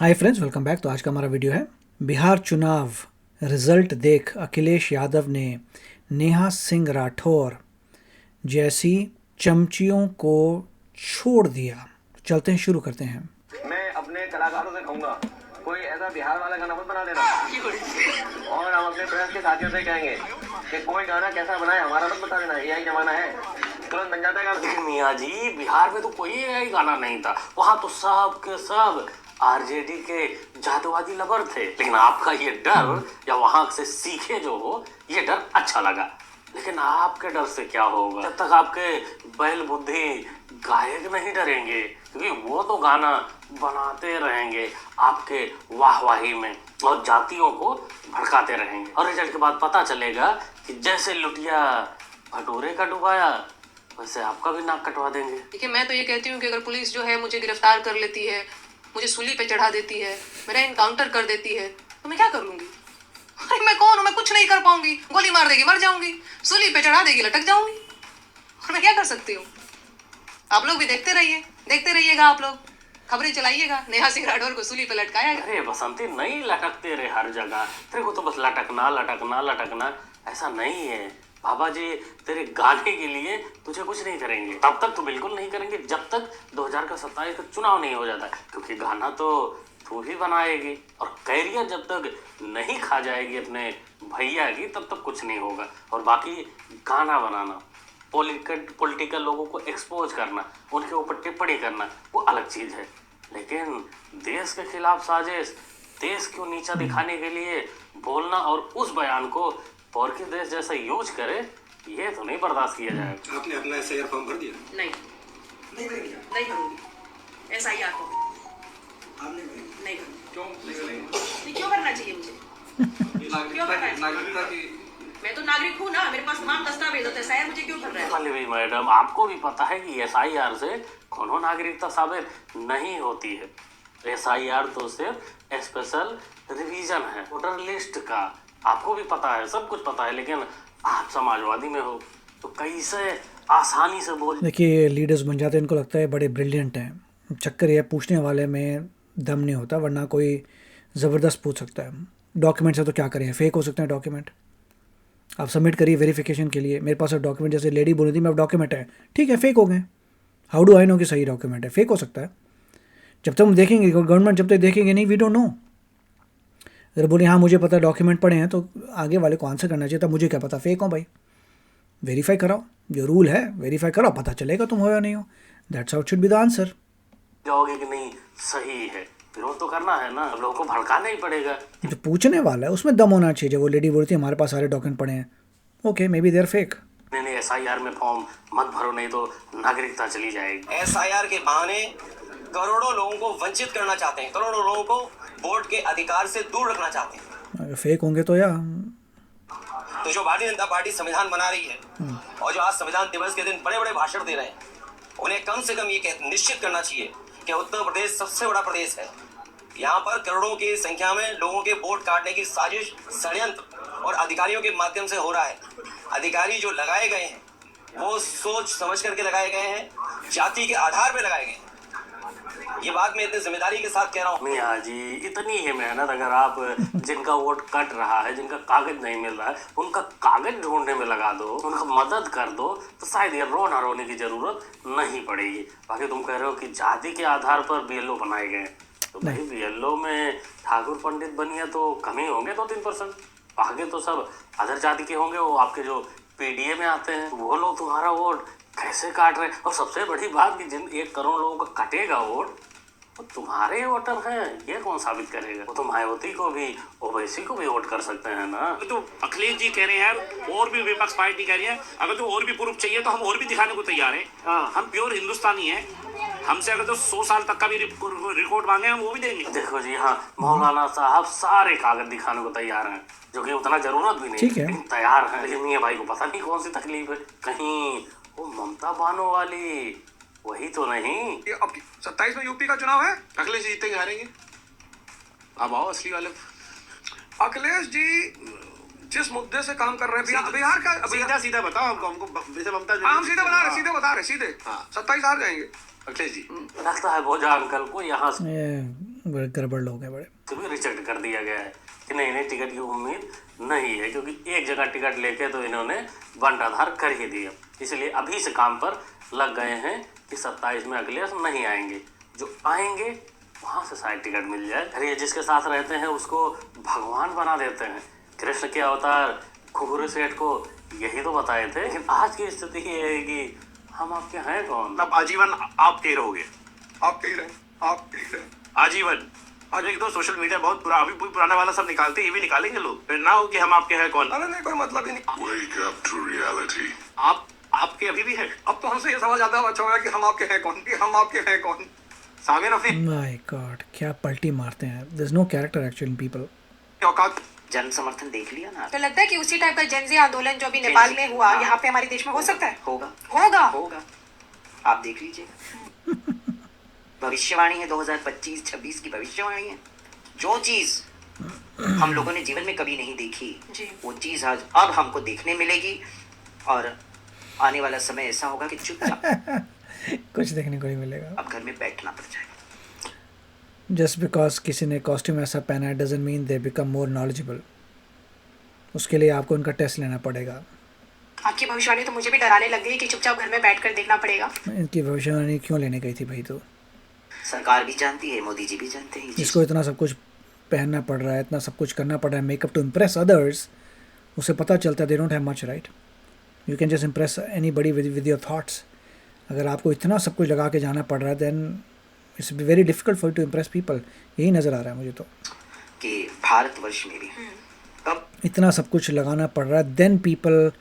Hi friends, welcome back. तो आज का हमारा वीडियो है बिहार चुनाव रिजल्ट देख अखिलेश यादव ने नेहा सिंह राठौर जैसी चमचियों को छोड़ दिया। चलते हैं, शुरू करते हैं। मैं अपने कलाकारों से कहूंगा, कोई ऐसा बिहार वाला गाना मत बना देना। और हम अपने प्रेस के साथियों से कहेंगे कि कोई गाना कैसा बनाए हमारा मत बता देना। एआई जमाना है, तुरंत बन जाता है गाना। लेकिन मियाँ जी, बिहार में तो कोई एआई गाना नहीं था। वहाँ तो सब के सब आरजेडी के जादूवादी लवर थे। लेकिन आपका ये डर या वहाँ से सीखे जो हो, ये डर अच्छा लगा। लेकिन आपके डर से क्या होगा जब तक आपके बैल बुद्धि गायक नहीं डरेंगे, क्योंकि वो तो गाना बनाते रहेंगे आपके वाहवाही में और जातियों को भड़काते रहेंगे। और रिजल्ट के बाद पता चलेगा कि जैसे लुटिया भटूरे का डुबाया, वैसे आपका भी नाक कटवा देंगे। देखिए, मैं तो ये कहती हूँ कि अगर पुलिस जो है मुझे गिरफ्तार कर लेती है, मुझे सूली पे चढ़ा देती है, मेरा इनकाउंटर कर देती है, तो मैं क्या करूँगी? अरे मैं कौन हूँ? मैं कुछ नहीं कर पाऊंगी। गोली मार देगी, मर जाऊंगी। सूली पे चढ़ा देगी, लटक जाऊंगी। मैं क्या कर सकती हूँ? आप लोग भी देखते रहिएगा। आप लोग खबरें चलाइएगा, नेहा सिंह राठौर को सूली पे लटकाया गया। अरे बसंती, नहीं लटकते रहे हर जगह। तेरे को तो बस लटकना लटकना लटकना, ऐसा नहीं है। बाबा जी तेरे गाने के लिए तुझे कुछ नहीं करेंगे, तब तक तो बिल्कुल नहीं करेंगे जब तक 2027 का चुनाव नहीं हो जाता, क्योंकि गाना तो तू ही बनाएगी। और कैरियर जब तक नहीं खा जाएगी अपने भैया की, तब तक कुछ नहीं होगा। और बाकी गाना बनाना, पॉलिटिकल लोगों को एक्सपोज करना, उनके ऊपर टिप्पणी करना, वो अलग चीज़ है। लेकिन देश के खिलाफ साजिश, देश को नीचा दिखाने के लिए बोलना और उस बयान को और के देश जैसा यूज करे, ये तो नहीं बर्दाश्त किया जाएगा। आपने अपना एसआईआर फॉर्म भर दिया? नहीं करूँगी। एसआईआर को आपने नहीं करूँगी। क्यों क्यों करना चाहिए मुझे? नागरिकता की मैं तो नागरिक हूँ ना, मेरे पास तमाम दस्तावेज होते हैं। एसआईआर मुझे क्यों कर रहा है? पल्लवी मैडम, आपको भी पता है कि एसआईआर से कोनो नागरिकता साबित नहीं होती है। एसआईआर तो सिर्फ स्पेशल रिवीजन है वोटर लिस्ट का। आपको भी पता है, सब कुछ पता है, लेकिन आप समाजवादी में हो तो कैसे आसानी से बोल। देखिए, लीडर्स बन जाते हैं, इनको लगता है बड़े ब्रिलियंट हैं। चक्कर ये पूछने वाले में दम नहीं होता, वरना कोई ज़बरदस्त पूछ सकता है। डॉक्यूमेंट्स है तो क्या करें, फेक हो सकते हैं डॉक्यूमेंट। आप सबमिट करिए वेरिफिकेशन के लिए। मेरे पास डॉक्यूमेंट, जैसे लेडी बोली थी, मैं डॉक्यूमेंट है, ठीक है, फेक हो गए। हाउ डू आई नो कि सही डॉक्यूमेंट है? फेक हो सकता है। जब तक हम देखेंगे, गवर्नमेंट जब तक देखेंगे नहीं, वी डोंट नो। अगर बोले हाँ मुझे पता डॉक्यूमेंट पड़े हैं, तो आगे वाले को आंसर करना चाहिए था, मुझे क्या पता फेक हो भाई। वेरीफाई कराओ, जो रूल है वेरीफाई कराओ, पता चलेगा तुम हो या नहीं हो। That's how it should be the answer. जाओगे कि नहीं सही है, विरोध तो करना है ना, लोगों को भड़काना ही पड़ेगा। जो पूछने वाला है उसमें दम होना चाहिए। जब वो लेडी बोलती है हमारे पास सारे डॉक्यूमेंट पड़े हैं, okay, maybe they're fake. नहीं, एसआईआर में फॉर्म मत भरो, नहीं तो नागरिकता चली जाएगी। एसआईआर के बहाने करोड़ों लोगों को वंचित करना चाहते हैं, करोड़ों लोगों को वोट के अधिकार से दूर रखना चाहते हैं। अगर फेक होंगे तो या तो जो भारतीय जनता पार्टी संविधान बना रही है और जो आज संविधान दिवस के दिन बड़े बड़े भाषण दे रहे हैं, उन्हें कम से कम ये निश्चित करना चाहिए कि उत्तर प्रदेश सबसे बड़ा प्रदेश है। यहाँ पर करोड़ों की संख्या में लोगों के वोट काटने की साजिश, षड्यंत्र और अधिकारियों के माध्यम से हो रहा है। अधिकारी जो लगाए गए हैं वो सोच समझ करके लगाए गए हैं, जाति के आधार पर लगाए गए हैं। ये बात मैं इतनी जिम्मेदारी के साथ कह रहा हूँ। मियाँ जी, इतनी है मेहनत, अगर आप जिनका वोट कट रहा है, जिनका कागज नहीं मिल रहा है, उनका कागज ढूंढने में लगा दो, उनका मदद कर दो, तो शायद ये रोने की जरूरत नहीं पड़ेगी। बाकी तुम कह रहे हो कि जाति के आधार पर बीएलओ बनाए गए, तो भाई बीएलओ में ठाकुर पंडित बनिए तो कम ही होंगे 2-3%। आगे तो सब अदर जाति के होंगे। वो आपके जो पीडीए में आते हैं, वो लोग तुम्हारा वोट कैसे काट रहे हैं? और सबसे बड़ी बात कि जिन 1 करोड़ लोगों का कटेगा वोट, वो तुम्हारे वोटर हैं, ये कौन साबित करेगा? वो तो मायावती को भी, ओवैसी को भी वोट कर सकते हैं ना। तो अखिलेश जी कह रहे हैं और भी विपक्ष पार्टी कह रही है, अगर तो और भी प्रूफ चाहिए तो हम और भी दिखाने को तैयार हैं। हम प्योर हिंदुस्तानी हैं। हमसे अगर तो 100 साल तक का भी रिकॉर्ड मांगे हम वो भी देंगे। देखो जी, हाँ, मौलाना साहब सारे कागज दिखाने को तैयार हैं, जो कि उतना जरूरत भी नहीं, ठीक है, लेकिन तैयार हैं। लेकिन मियाँ भाई को पता नहीं कौन सी तकलीफ है, कहीं वो ममता बानो वाली वही तो नहीं। अब 27 में यूपी का चुनाव है, अखिलेश जी जीतेंगे हारेंगे? अब आओ असली वाले। अखिलेश जी जिस मुद्दे से काम कर रहे हैं, बिहार का सीधा बताओ हमको जैसे ममता हम सीधे बता रहे सीधे 27 हार जाएंगे अखिलेश जी। लगता है भोजा अंकल को यहाँ से बड़े गड़बड़ लोग हैं बड़े। तो भी रिजेक्ट कर दिया गया है कि नहीं इन्हें टिकट की उम्मीद नहीं है, क्योंकि एक जगह टिकट लेके तो इन्होंने बंटाधार कर ही दिया। इसलिए अभी से काम पर लग गए हैं कि 27 में अखिलेश नहीं आएंगे, जो आएंगे वहाँ से शायद टिकट मिल जाए। अरे ये जिसके साथ रहते हैं उसको भगवान बना देते हैं। कृष्ण के अवतार खुखुरी सेठ को यही तो बताए थे। लेकिन आज की स्थिति ये है कि हम आपके हैं कौन? अब आजीवन आपके ही रहोगे, आपके ही रहे, आपके ही रहे। आजीवन। आज एक तो सोशल मीडिया बहुत अभी पुराना वाला सब निकालते, ये भी निकालेंगे लोग, फिर ना हो कि हम आपके हैं कौन। अरे नहीं, कोई मतलब ही नहीं। Wake up to reality. आपके अभी भी है। अब तो हमसे ये सवाल ज्यादा अच्छा होगा कि हम आपके हैं कौन, कि हम आपके हैं कौन। सागर अपने माय गॉड, क्या पलटी मारते हैं। There is no character actually in people. औकात। जन समर्थन देख लिया ना। तो लगता है कि उसी टाइप का जनजी आंदोलन जो अभी नेपाल में हुआ, यहाँ पे हमारे देश में हो सकता है। होगा होगा होगा, आप देख लीजिएगा। भविष्यवाणी है, 2025-26 की भविष्यवाणी है। जो चीज हम लोगों ने जीवन में कभी नहीं देखी, वो चीज आज अब हमको देखने मिलेगी। और आने वाला समय ऐसा होगा कि चुपचाप कुछ देखने को नहीं मिलेगा। अब घर में बैठना पड़ जाएगा। जस्ट बिकॉज किसी ने कॉस्ट्यूम ऐसा पहना है doesn't mean they become more knowledgeable. उसके लिए आपको उनका टेस्ट लेना पड़ेगा। आपकी भविष्यवाणी तो मुझे भी डराने लग गई कि चुपचाप घर में बैठकर देखना पड़ेगा। इनकी भविष्यवाणी क्यों लेने गई थी भाई? तो सरकार भी जानती है, मोदी जी भी जानते हैं। जिसको इतना सब कुछ पहनना पड़ रहा है, इतना सब कुछ करना पड़ रहा है, मेकअप टू इम्प्रेस अदर्स, उसे पता चलता है they don't have much right. You can just impress anybody with your thoughts. अगर आपको इतना सब कुछ लगा के जाना पड़ रहा है then it's very difficult for you to impress people. यही नज़र आ रहा है मुझे तो कि भारतवर्ष में भी अब इतना सब कुछ लगाना पड़ रहा है, then people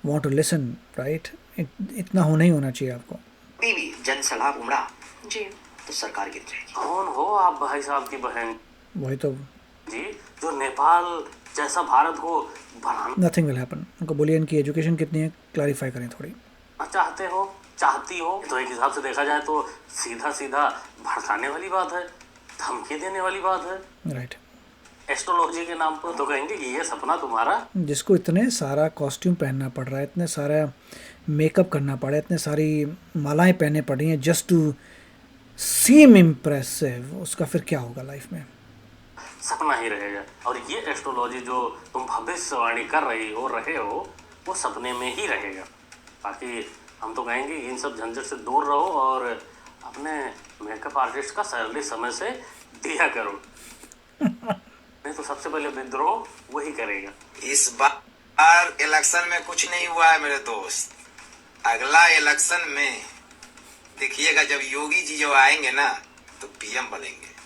want to listen right. इतना होना ही होना चाहिए आपको। भी जन सलाह उमड़ा जी, तो सरकार गिर जाएगी। कौन हो आप भाई साहब की बहन वही तो, जी जो नेपाल जैसा भारत को बनाना नथिंग विल हैपन। उनको बोलिए इनकी एजुकेशन कितनी है, क्लैरिफाई करें थोड़ी। चाहते हो, चाहती हो, तो एक हिसाब से देखा जाए तो सीधा सीधा भड़काने वाली बात है, धमकी देने वाली बात है। राइट। एस्ट्रोलॉजी के नाम पर तो कहेंगे कि ये सपना तुम्हारा। जिसको इतने सारा कॉस्ट्यूम पहनना पड़ रहा है, इतने सारा मेकअप करना पड़ा है, इतने सारी मालाएं पहनने पड़ रही हैं जस्ट टू सीम इम्प्रेसिव, उसका फिर क्या होगा लाइफ में? सपना ही रहेगा। और ये एस्ट्रोलॉजी जो तुम भविष्यवाणी कर रहे हो वो सपने में ही रहेगा। बाकी हम तो कहेंगे इन सब झंझट से दूर रहो और अपने मेकअप आर्टिस्ट का सैलरी समय से दिया करो। नहीं तो सबसे पहले विद्रोह वही करेगा। इस बार इलेक्शन में कुछ नहीं हुआ है मेरे दोस्त। अगला इलेक्शन में देखिएगा, जब योगी जी जो आएंगे ना तो पीएम बनेंगे।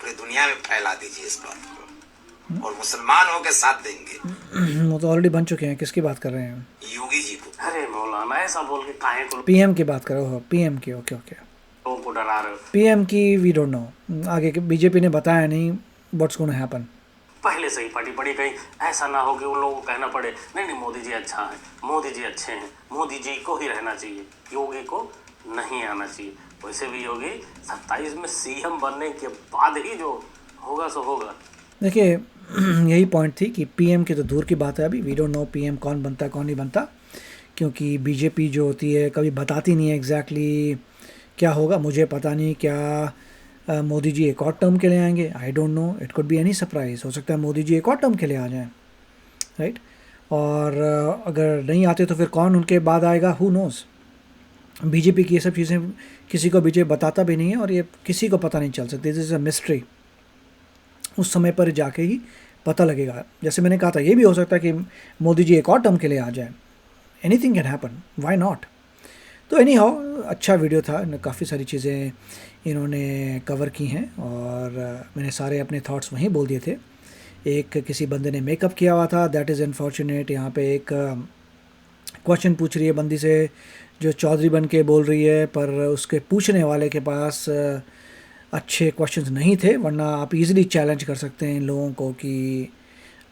पूरी दुनिया में फैला दीजिए इस बात को, और मुसलमान होकर साथ देंगे। वो तो ऑलरेडी बन चुके हैं। किसकी बात कर रहे हैं? योगी जी को। अरे मौलाना ऐसा बोल के काहे को पीएम की बात करो। हो पीएम की? ओके ओके, लोगों को डरा रहे हो। पीएम की वी डोंट नो। आगे के बीजेपी ने बताया नहीं व्हाट्स गोना हैपन। पहले से ही पड़ी पड़ी कहीं ऐसा ना हो कि उन लोगों को कहना पड़े नहीं मोदी जी अच्छा है, मोदी जी अच्छे हैं, मोदी जी को ही रहना चाहिए, योगी को नहीं आना चाहिए। वैसे भी योगी 27 में सीएम बनने के बाद ही जो होगा सो होगा। देखिए यही पॉइंट थी कि पीएम की तो दूर की बात है, अभी वी डोंट नो पीएम कौन बनता है कौन नहीं बनता, क्योंकि बीजेपी जो होती है कभी बताती नहीं है एग्जैक्टली क्या होगा। मुझे पता नहीं क्या मोदी जी एक और टर्म के लिए आएंगे, I don't know, it could be any surprise. हो सकता है मोदी जी एक और टर्म के लिए आ जाएं, राइट। और अगर नहीं आते तो फिर कौन उनके बाद आएगा, हु नोज़। बीजेपी की ये सब चीज़ें किसी को बीजेपी बताता भी नहीं है और ये किसी को पता नहीं चल सकती। This is a mystery. उस समय पर जाके ही पता लगेगा। जैसे मैंने कहा था, ये भी हो सकता है कि मोदी जी एक और टर्म के लिए आ जाए। Anything can happen, why not. तो एनी हाउ अच्छा वीडियो था, काफ़ी सारी चीज़ें इन्होंने कवर की हैं और मैंने सारे अपने थॉट्स वहीं बोल दिए थे। एक किसी बंदे ने मेकअप किया हुआ था, दैट इज़ अनफॉर्चुनेट। यहाँ पे एक क्वेश्चन पूछ रही है बंदी से जो चौधरी बन के बोल रही है, पर उसके पूछने वाले के पास अच्छे क्वेश्चंस नहीं थे, वरना आप इजीली चैलेंज कर सकते हैं इन लोगों को कि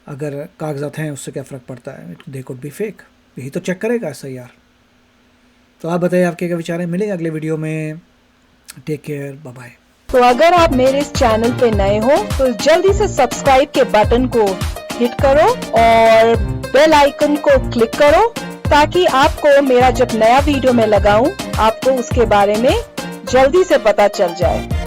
अगर कागजात हैं उससे क्या फ़र्क पड़ता है, दे कुड बी फेक। यही तो चेक करेगा SIR। तो आप बताइए आपके क्या विचार हैं। मिलेंगे अगले वीडियो में। Take care, bye bye. तो अगर आप मेरे इस चैनल पे नए हो तो जल्दी से सब्सक्राइब के बटन को हिट करो और बेल आइकन को क्लिक करो ताकि आपको मेरा जब नया वीडियो मैं लगाऊं आपको उसके बारे में जल्दी से पता चल जाए।